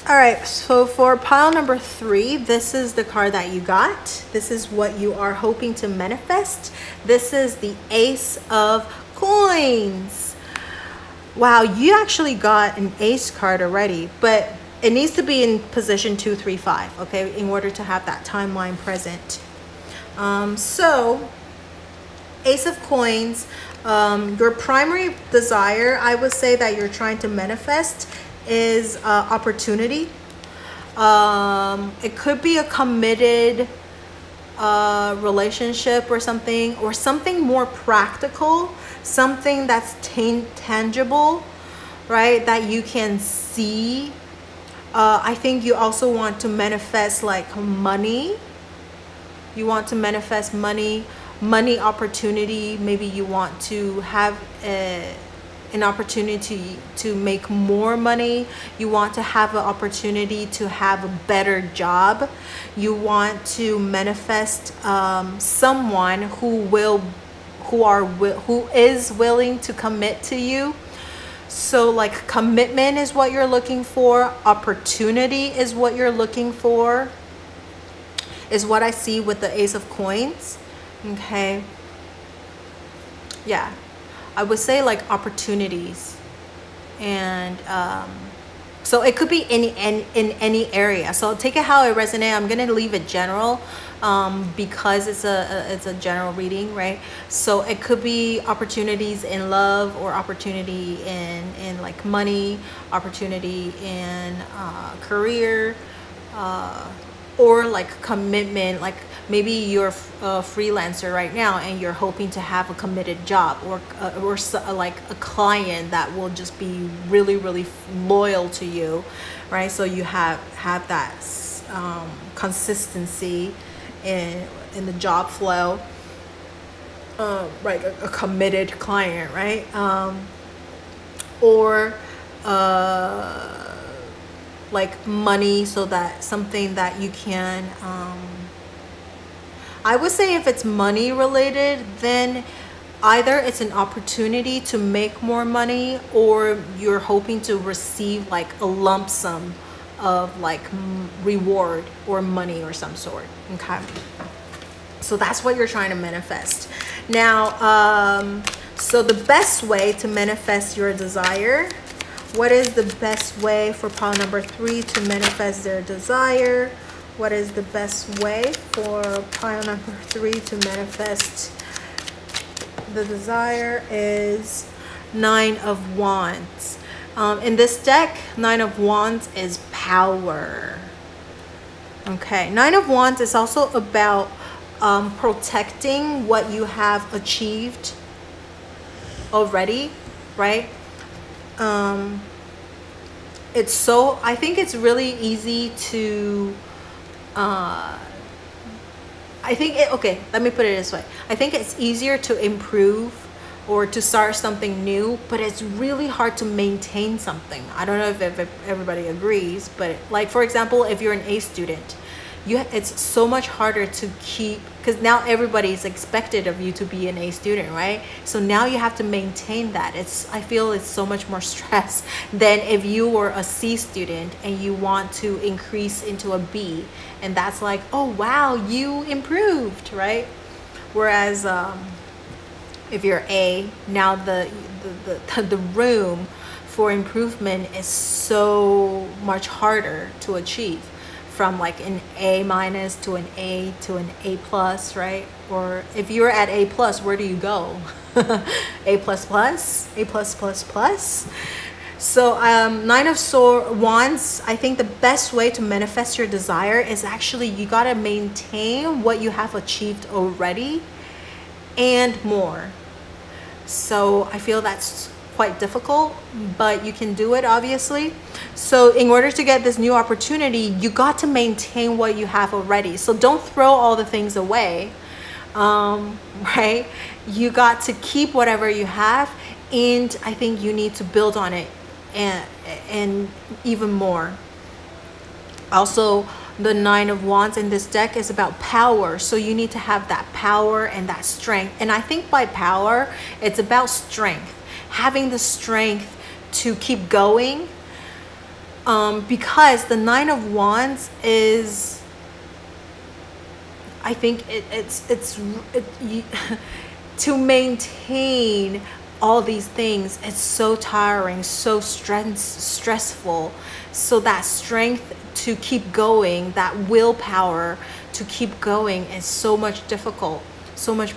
Speaker 2: All right, so for pile number 3, this is the card that you got. This is what you are hoping to manifest. This is the Ace of Coins. Wow, you actually got an Ace card already, but it needs to be in position 2, 3, 5, okay, in order to have that timeline present. So, Ace of Coins, your primary desire, I would say, that you're trying to manifest is opportunity. It could be a committed relationship or something more practical, something that's tangible, right, that you can see. I think you also want to manifest like money. You want to manifest money opportunity. Maybe you want to have an opportunity to make more money. You want to have an opportunity to have a better job. You want to manifest someone who is willing to commit to you. So like commitment is what you're looking for. Opportunity is what you're looking for, is what I see with the Ace of Coins. Okay. Yeah. I would say like opportunities, and so it could be in any area. So take it how it resonates. I'm gonna leave it general because it's a general reading, right? So it could be opportunities in love, or opportunity in like money, opportunity in career, or like commitment. Like maybe you're a freelancer right now and you're hoping to have a committed job, or like a client that will just be really, really loyal to you, right? So you have that consistency in the job flow, right? A committed client, right? Or like money, so that something that you can I would say if it's money related, then either it's an opportunity to make more money, or you're hoping to receive like a lump sum of like reward or money or some sort. Okay, so that's what you're trying to manifest. Now so the best way to manifest your desire, what is the best way for pile number 3 to manifest their desire? What is the best way for pile number 3 to manifest the desire? Is 9 of Wands. In this deck, 9 of Wands is power. Okay, 9 of Wands is also about protecting what you have achieved already, right? It's so, I think it's really easy to okay, let me put it this way. I think it's easier to improve or to start something new, but it's really hard to maintain something. I don't know if everybody agrees, but like, for example, if you're an A student, it's so much harder to keep, because now everybody is expected of you to be an A student, right? So now you have to maintain that. I feel it's so much more stress than if you were a C student and you want to increase into a B, and that's like, oh wow, you improved, right? Whereas if you're A, now the room for improvement is so much harder to achieve, from like an A minus to an A to an A plus, right? Or if you're at A plus, where do you go? A plus plus, A plus plus plus. So Nine of Wands, I think the best way to manifest your desire is actually you got to maintain what you have achieved already and more. So I feel that's quite difficult, but you can do it, obviously. So in order to get this new opportunity, you got to maintain what you have already. So don't throw all the things away, right? You got to keep whatever you have, and I think you need to build on it and even more. Also, the Nine of Wands in this deck is about power, so you need to have that power and that strength. And I think by power, it's about strength, having the strength to keep going, because the Nine of Wands is, I think to maintain all these things, it's so tiring, so stressful. So that strength to keep going, that willpower to keep going is so much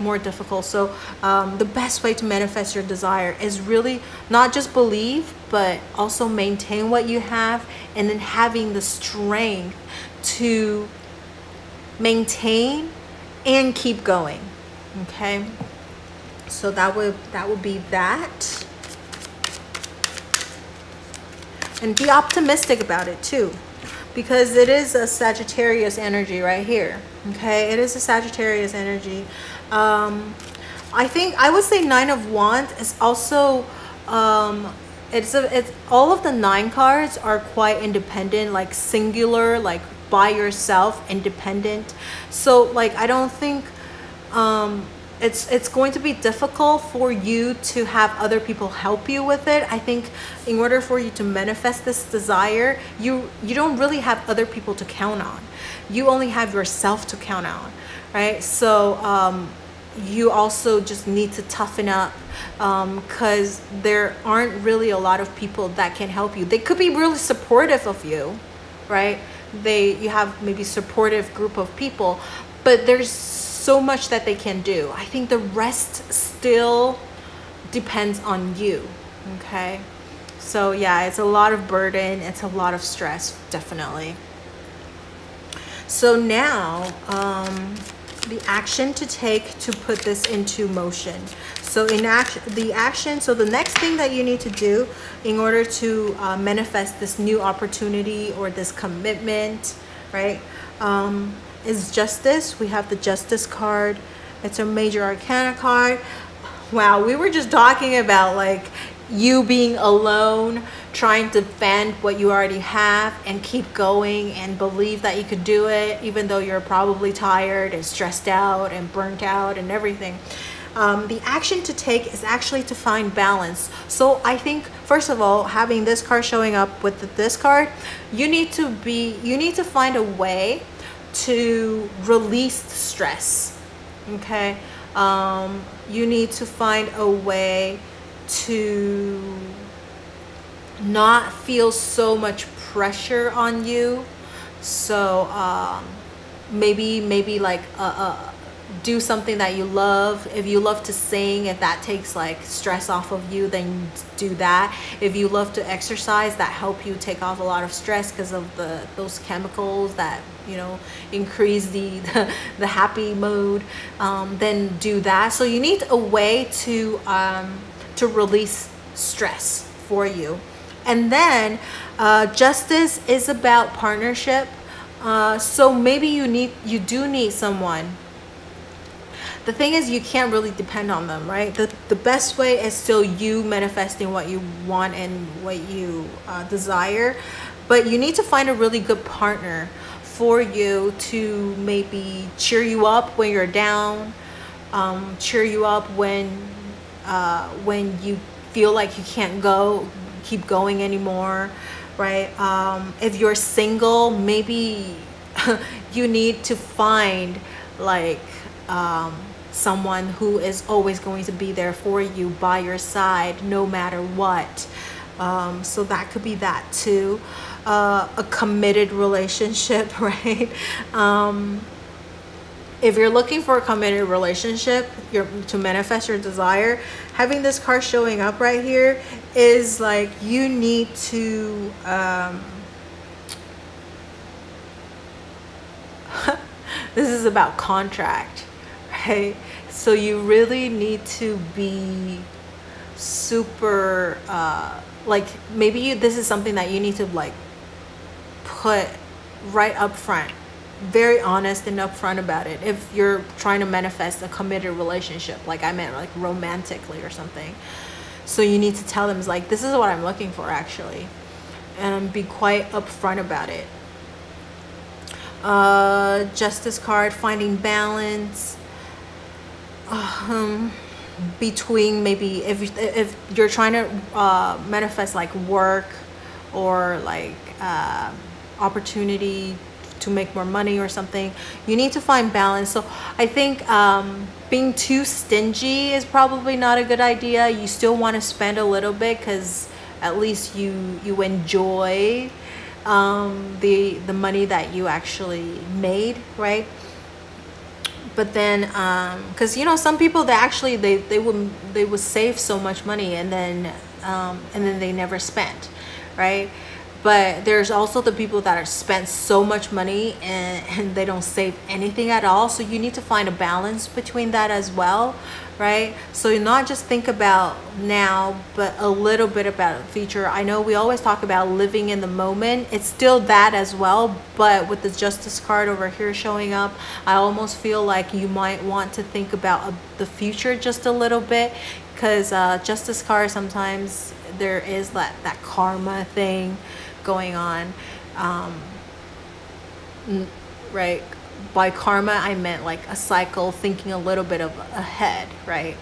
Speaker 2: more difficult. So the best way to manifest your desire is really not just believe, but also maintain what you have, and then having the strength to maintain and keep going. Okay, so that would be that. And be optimistic about it too, because it is a Sagittarius energy right here. Okay, it is a Sagittarius energy. I would say Nine of Wands is also it's all of the 9 cards are quite independent, like singular, like by yourself, independent. So like I don't think it's going to be difficult for you to have other people help you with it. I think in order for you to manifest this desire, you don't really have other people to count on. You only have yourself to count on, right? So you also just need to toughen up, because there aren't really a lot of people that can help you. They could be really supportive of you, right? You have maybe supportive group of people, but there's so much that they can do. I think the rest still depends on you. Okay, so yeah, it's a lot of burden, it's a lot of stress, definitely. So now the action to take to put this into motion. So so the next thing that you need to do in order to manifest this new opportunity or this commitment, right, is justice. We have the Justice card. It's a major arcana card. Wow, we were just talking about like you being alone, trying to defend what you already have and keep going and believe that you could do it, even though you're probably tired and stressed out and burnt out and everything. The action to take is actually to find balance. So I think, first of all, having this card showing up with this card, you need to find a way to release stress. Okay, you need to find a way to not feel so much pressure on you. So maybe like do something that you love. If you love to sing, if that takes like stress off of you, then do that. If you love to exercise, that help you take off a lot of stress because of those chemicals that, you know, increase the happy mode, then do that. So you need a way to release stress for you. And then justice is about partnership. So maybe you do need someone. The thing is, you can't really depend on them, right? The best way is still you manifesting what you want and what you desire. But you need to find a really good partner for you to maybe cheer you up when you're down, cheer you up when you feel like you can't keep going anymore, right? If you're single, maybe you need to find like someone who is always going to be there for you, by your side, no matter what. So that could be that too. A committed relationship, right? If you're looking for a committed relationship, to manifest your desire, having this card showing up right here is like you need to this is about contract, right? So you really need to be super like maybe this is something that you need to like put right up front, very honest and upfront about it. If you're trying to manifest a committed relationship, like I meant like romantically or something, so you need to tell them, it's like, this is what I'm looking for actually, and be quite upfront about it. Justice card, finding balance between, maybe if you're trying to manifest like work or like opportunity to make more money or something, you need to find balance. So I think being too stingy is probably not a good idea. You still want to spend a little bit because at least you enjoy the money that you actually made, right? But then because you know, some people, they actually they would save so much money and then they never spent, right? But there's also the people that are spent so much money and they don't save anything at all. So you need to find a balance between that as well, right? So you not just think about now, but a little bit about the future. I know we always talk about living in the moment. It's still that as well, but with the Justice card over here showing up, I almost feel like you might want to think about the future just a little bit, because Justice card, sometimes there is that karma thing going on, right? By karma, I meant like a cycle, thinking a little bit of ahead, right?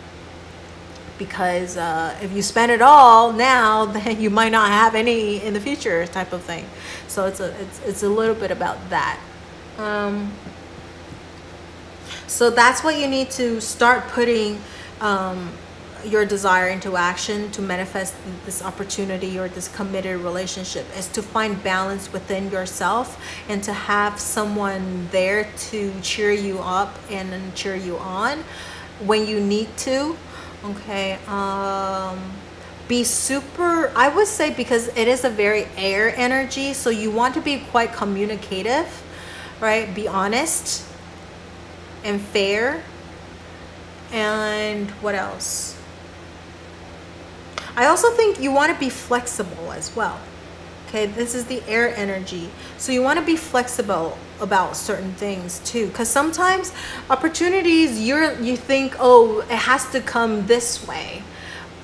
Speaker 2: Because if you spend it all now, then you might not have any in the future, type of thing. So it's a little bit about that. So that's what you need to start putting your desire into action to manifest this opportunity or this committed relationship, is to find balance within yourself and to have someone there to cheer you up and cheer you on when you need to. Okay. Be super, I would say, because it is a very air energy, so you want to be quite communicative, right? Be honest and fair. And what else? I also think you want to be flexible as well. Okay, this is the air energy. So you want to be flexible about certain things too, because sometimes opportunities, you think, oh, it has to come this way.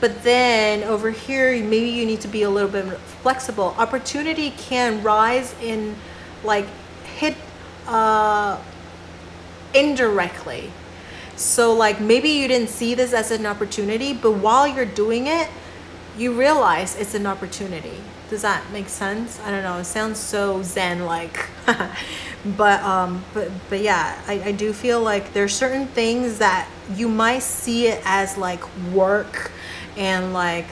Speaker 2: But then over here, maybe you need to be a little bit flexible. Opportunity can rise in, like, hit indirectly. So like maybe you didn't see this as an opportunity, but while you're doing it, you realize it's an opportunity. Does that make sense? I don't know, it sounds so zen like. but yeah, I do feel like there's certain things that you might see it as like work and like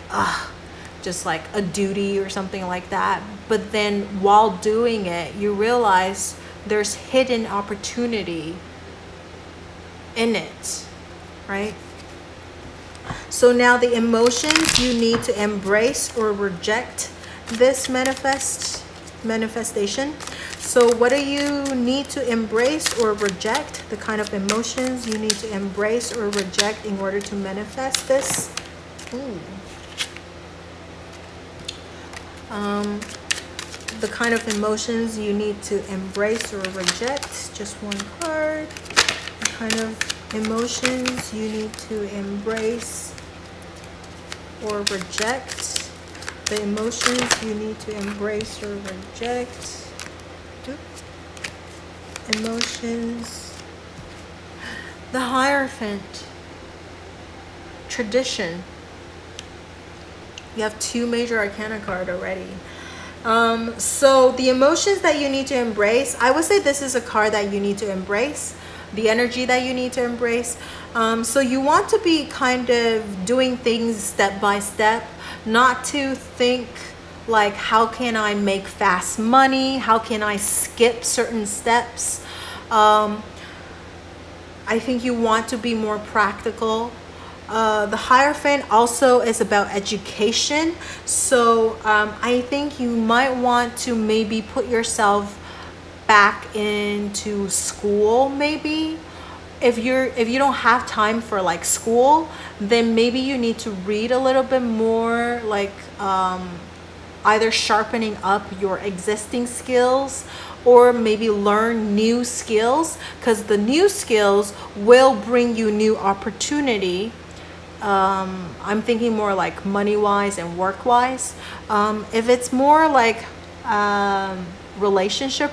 Speaker 2: just like a duty or something like that, but then while doing it, you realize there's hidden opportunity in it, right? So now the emotions you need to embrace or reject this manifestation. So what do you need to embrace or reject? The kind of emotions you need to embrace or reject in order to manifest this. The kind of emotions you need to embrace or reject. Just one card. The kind of emotions you need to embrace or reject. The emotions you need to embrace or reject. Emotions. The Hierophant. Tradition. You have 2 major arcana card already. So the emotions that you need to embrace, I would say this is a card that you need to embrace, the energy that you need to embrace. So you want to be kind of doing things step by step, not to think like, how can I make fast money? How can I skip certain steps? I think you want to be more practical. The Hierophant also is about education. So I think you might want to maybe put yourself back into school, maybe. If you don't have time for like school, then maybe you need to read a little bit more, like either sharpening up your existing skills or maybe learn new skills, because the new skills will bring you new opportunity. I'm thinking more like money-wise and work-wise. If it's more like relationship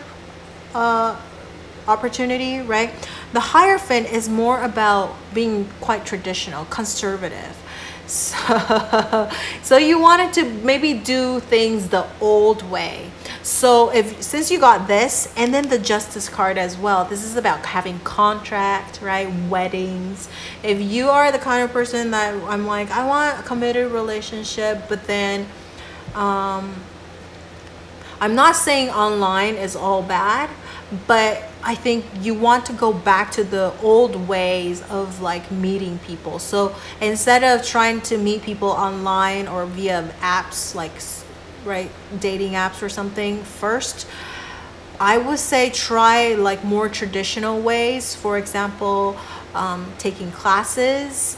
Speaker 2: opportunity, right? The Hierophant is more about being quite traditional, conservative. So you wanted to maybe do things the old way. So since you got this, and then the Justice card as well, this is about having contract, right? Weddings. If you are the kind of person that I'm like, I want a committed relationship, but then I'm not saying online is all bad, but I think you want to go back to the old ways of like meeting people. So instead of trying to meet people online or via apps like, right, dating apps or something first, I would say try like more traditional ways. For example, taking classes.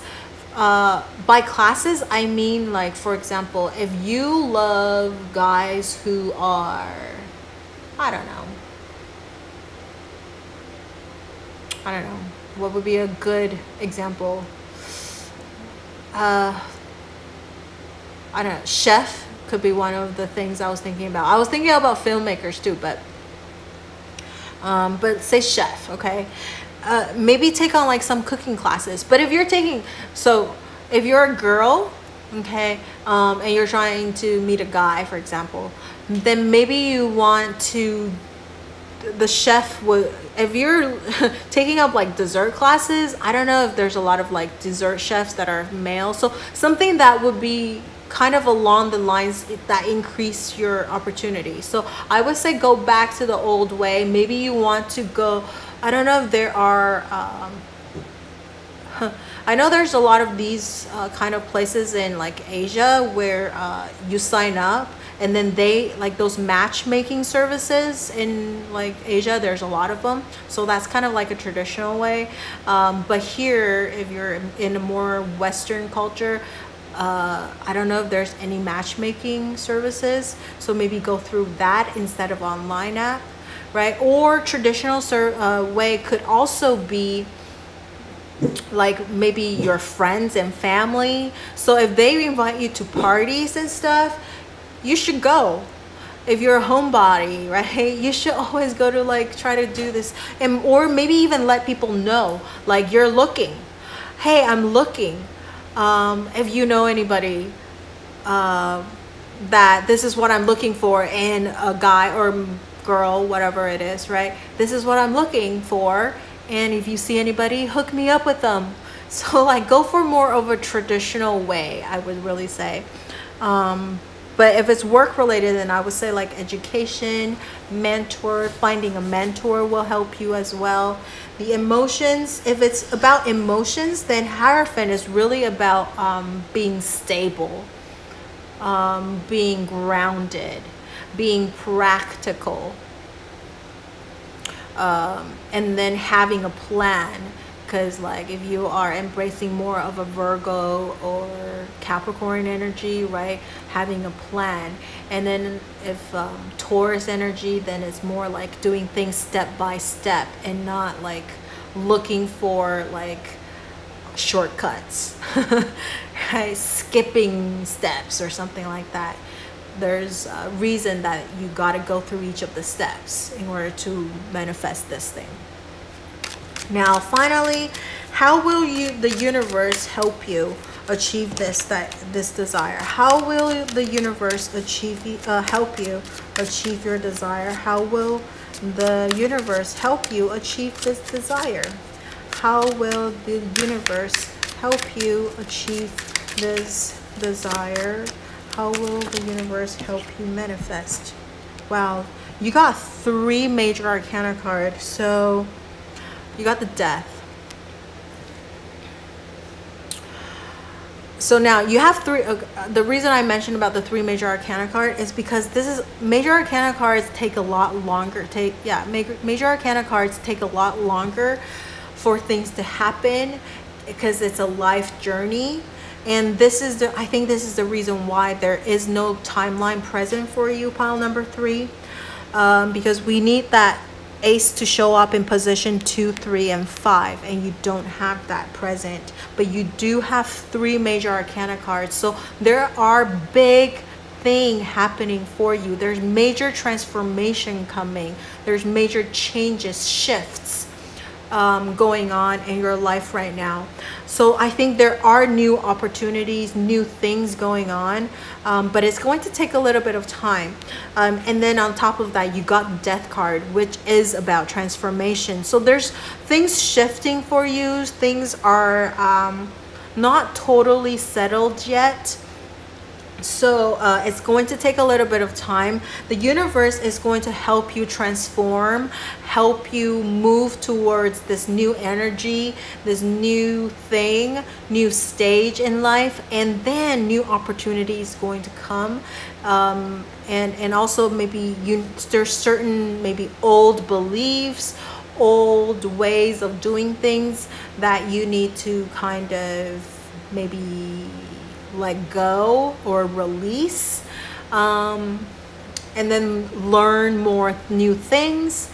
Speaker 2: By classes, I mean like, for example, if you love guys who are, I don't know, what would be a good example? I don't know, chef could be one of the things I was thinking about. I was thinking about filmmakers too, but say chef, okay? Maybe take on like some cooking classes. But if you're taking, so if you're a girl, okay, and you're trying to meet a guy, for example, then maybe you want to, the chef would, if you're taking up like dessert classes, I don't know if there's a lot of like dessert chefs that are male. So something that would be kind of along the lines that increase your opportunity. So I would say go back to the old way. Maybe you want to go, I don't know if there are, I know there's a lot of these kind of places in like Asia where you sign up and then they like those matchmaking services in like Asia, there's a lot of them. So that's kind of like a traditional way. But here, if you're in a more Western culture, I don't know if there's any matchmaking services. So maybe go through that instead of online app, right? Or traditional way could also be like maybe your friends and family. So if they invite you to parties and stuff, you should go. If you're a homebody, right, you should always go to like try to do this, and or maybe even let people know like you're looking. Hey, I'm looking. If you know anybody that this is what I'm looking for in a guy or girl, whatever it is, right? This is what I'm looking for. And if you see anybody, hook me up with them. So like go for more of a traditional way, I would really say. But if it's work related, then I would say like education, mentor, finding a mentor will help you as well. The emotions, if it's about emotions, then Hierophant is really about being stable, being grounded, being practical, and then having a plan. Because like if you are embracing more of a Virgo or Capricorn energy, right, having a plan. And then if Taurus energy, then it's more like doing things step by step and not like looking for like shortcuts, right, skipping steps or something like that. there's a reason that you got to go through each of the steps in order to manifest this thing. Now, finally, how will the universe help you achieve this desire? How will the universe help you achieve your desire? How will the universe help you achieve this desire? How will the universe help you achieve this desire? How will the universe help you manifest? Wow, you got 3 major arcana cards. So you got the Death. So now you have 3. The reason I mentioned about the 3 major arcana card is because major arcana cards take a lot longer. Major arcana cards take a lot longer for things to happen because it's a life journey. And I think this is the reason why there is no timeline present for you, pile number 3, because we need that Ace to show up in position 2, 3, and 5, and you don't have that present, but you do have 3 major arcana cards. So there are big thing happening for you. There's major transformation coming. There's major changes, shifts going on in your life right now. So I think there are new opportunities, new things going on, but it's going to take a little bit of time. And then on top of that, you got the Death card, which is about transformation. So there's things shifting for you. Things are not totally settled yet. So it's going to take a little bit of time. The universe is going to help you transform, help you move towards this new energy, this new thing, new stage in life, and then new opportunities going to come. And also maybe there's certain maybe old beliefs, old ways of doing things that you need to kind of maybe let go or release, and then learn more new things.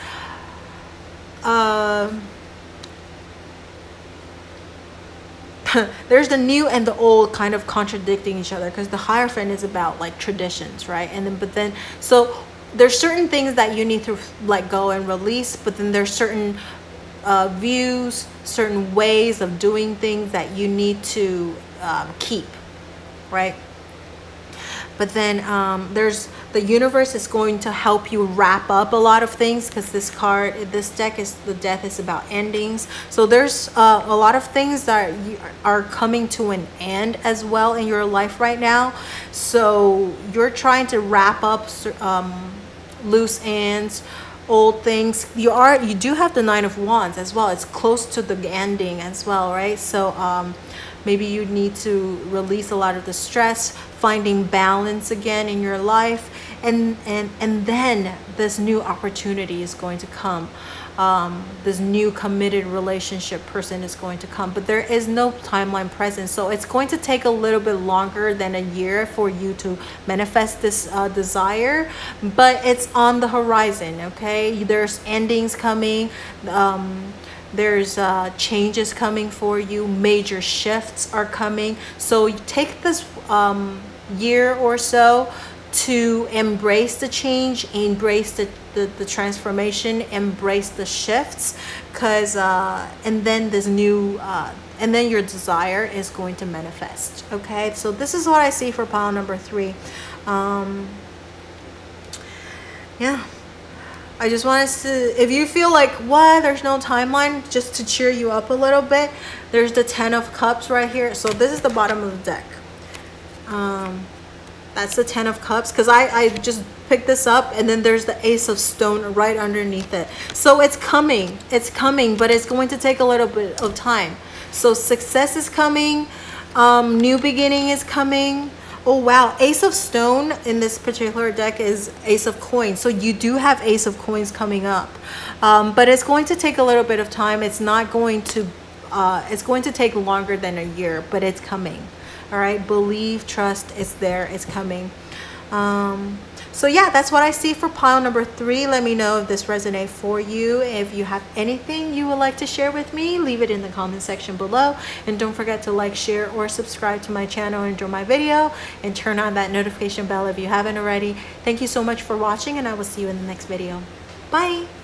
Speaker 2: There's the new and the old kind of contradicting each other, because the Hierophant is about like traditions, right? And then so there's certain things that you need to let go and release, but then there's certain views, certain ways of doing things that you need to keep, right? But then the universe is going to help you wrap up a lot of things, because this deck is the Death is about endings. So there's a lot of things that are coming to an end as well in your life right now. So you're trying to wrap up loose ends, old things. You do have the Nine of Wands as well. It's close to the ending as well, right? So maybe you need to release a lot of the stress, finding balance again in your life, and then this new opportunity is going to come. This new committed relationship person is going to come, but there is no timeline present, so it's going to take a little bit longer than a year for you to manifest this desire, but it's on the horizon. Okay, there's endings coming. There's changes coming for you. Major shifts are coming. So you take this year or so to embrace the change, embrace the transformation, embrace the shifts, because and then this new and then your desire is going to manifest. Okay, so this is what I see for pile number 3. Yeah, I just wanted to, if you feel like, what, there's no timeline, just to cheer you up a little bit, there's the 10 of Cups right here. So this is the bottom of the deck. That's the 10 of Cups, because I just picked this up, and then there's the Ace of Stone right underneath it. So it's coming, but it's going to take a little bit of time. So success is coming, new beginning is coming. Oh wow, Ace of Stone in this particular deck is Ace of Coins. So you do have Ace of Coins coming up, but it's going to take a little bit of time. It's not going to it's going to take longer than a year, but it's coming. All right, believe, trust, it's there, it's coming. So yeah, that's what I see for pile number 3. Let me know if this resonates for you. If you have anything you would like to share with me, leave it in the comment section below. And don't forget to like, share, or subscribe to my channel and enjoy my video. And turn on that notification bell if you haven't already. Thank you so much for watching, and I will see you in the next video. Bye!